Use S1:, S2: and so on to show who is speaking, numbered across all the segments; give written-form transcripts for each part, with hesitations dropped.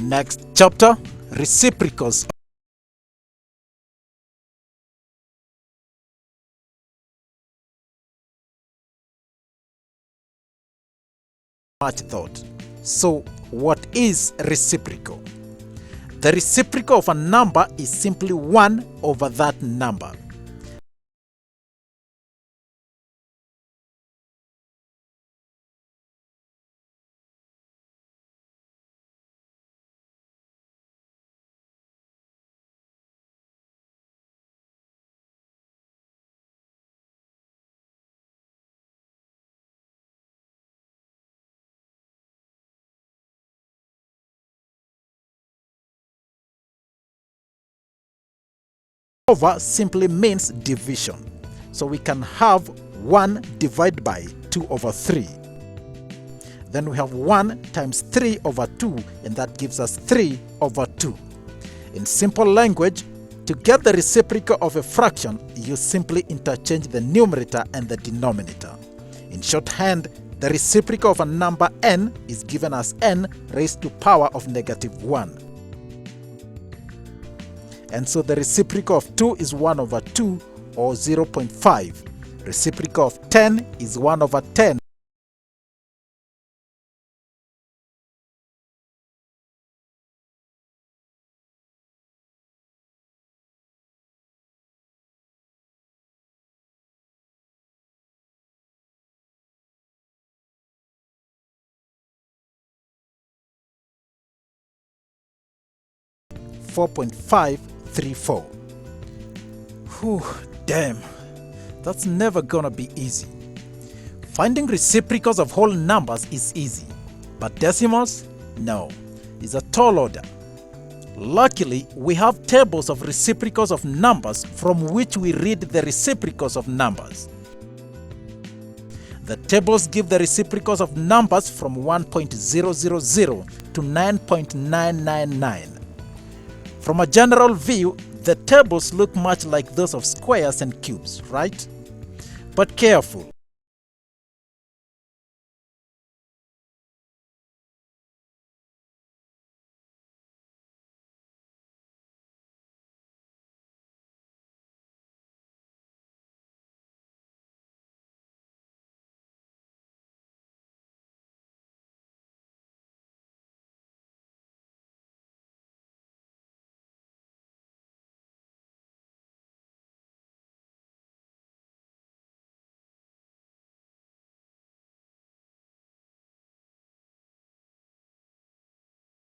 S1: Next chapter, Recipricals much thought. So what is reciprocal? The reciprocal of a number is simply 1 over that number. Over simply means division. So we can have 1 divided by 2 over 3. Then we have 1 times 3 over 2, and that gives us 3 over 2. In simple language, to get the reciprocal of a fraction, you simply interchange the numerator and the denominator. In shorthand, the reciprocal of a number n is given as n raised to power of -1. And so the reciprocal of 2 is 1 over 2, or 0.5. Reciprocal of 10 is 1 over 10. .534. Whew, damn, that's never gonna be easy. Finding reciprocals of whole numbers is easy, but decimals? No, it's a tall order. Luckily, we have tables of reciprocals of numbers from which we read the reciprocals of numbers. The tables give the reciprocals of numbers from 1.000 to 9.999. From a general view, the tables look much like those of squares and cubes, right? But careful.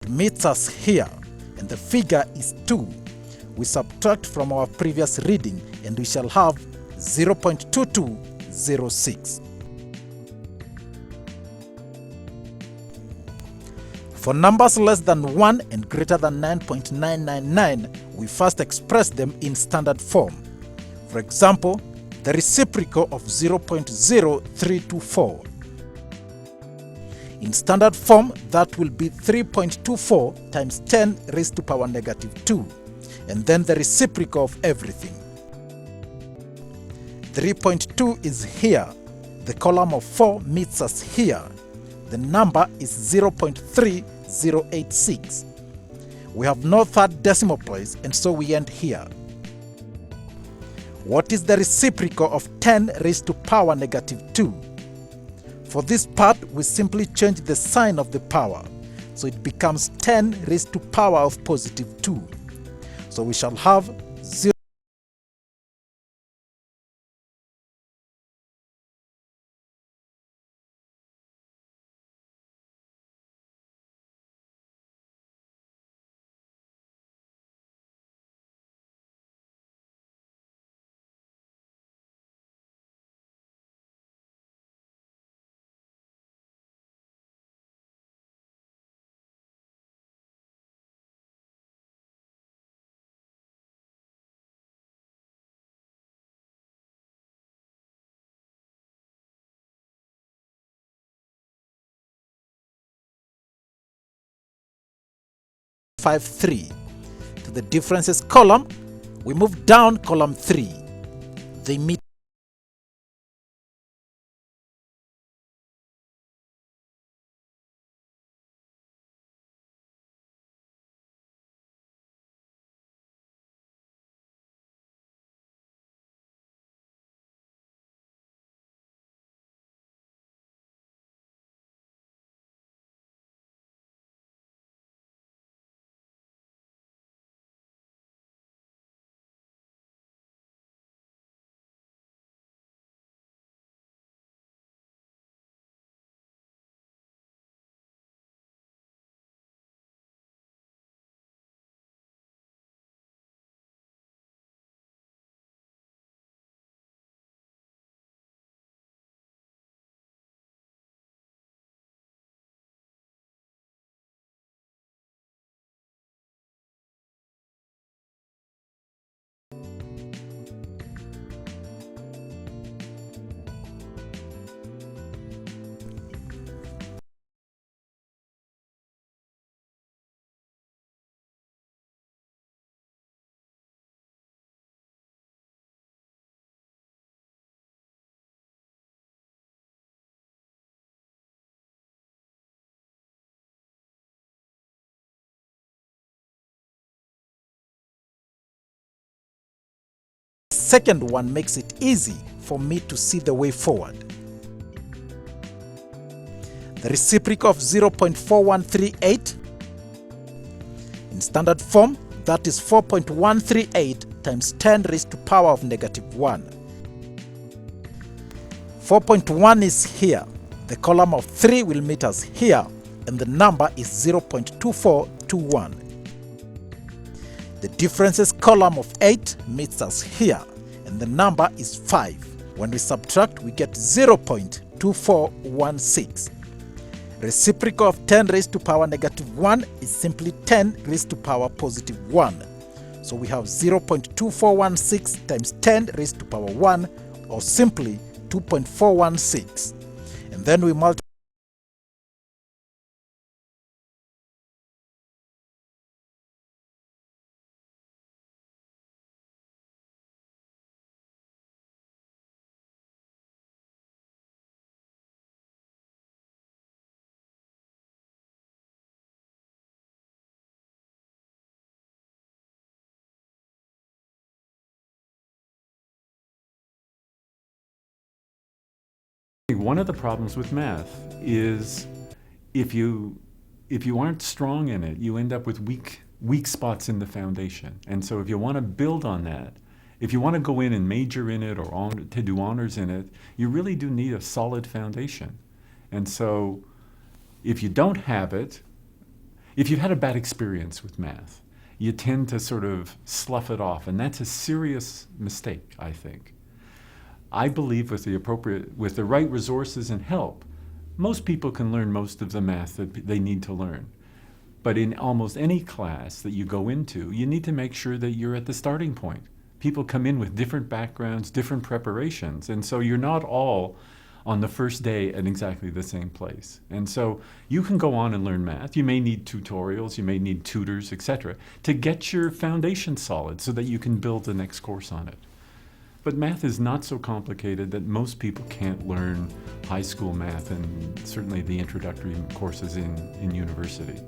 S1: Meets us here, and the figure is 2. We subtract from our previous reading, and we shall have 0.2206. For numbers less than 1 and greater than 9.999, we first express them in standard form. For example, the reciprocal of 0.0324. In standard form, that will be 3.24 times 10 raised to power -2, and then the reciprocal of everything. 3.2 is here. The column of 4 meets us here. The number is 0.3086. We have no third decimal place, and so we end here. What is the reciprocal of 10 raised to power -2? For this part, we simply change the sign of the power, so it becomes 10 raised to power of +2. So we shall have 0. .53. To the differences column, we move down column 3. They meet second one makes it easy for me to see the way forward. The reciprocal of 0.4138 in standard form, that is 4.138 times 10 raised to power of negative 1. 4.1 is here. The column of 3 will meet us here, and the number is 0.2421. The differences column of 8 meets us here, and the number is 5. When we subtract, we get 0.2416. Reciprocal of 10 raised to power negative 1 is simply 10 raised to power positive 1. So we have 0.2416 times 10 raised to power 1, or simply 2.416. And then we multiply.
S2: One of the problems with math is if you aren't strong in it, you end up with weak spots in the foundation. And so if you want to build on that, if you want to go in and major in it or to do honors in it, you really do need a solid foundation. And so if you don't have it, if you've had a bad experience with math, you tend to sort of slough it off, and that's a serious mistake, I think. I believe with the right resources and help, most people can learn most of the math that they need to learn. But in almost any class that you go into, you need to make sure that you're at the starting point. People come in with different backgrounds, different preparations, and so you're not all on the first day at exactly the same place. And so you can go on and learn math. You may need tutorials, you may need tutors, etc., to get your foundation solid so that you can build the next course on it. But math is not so complicated that most people can't learn high school math and certainly the introductory courses in university.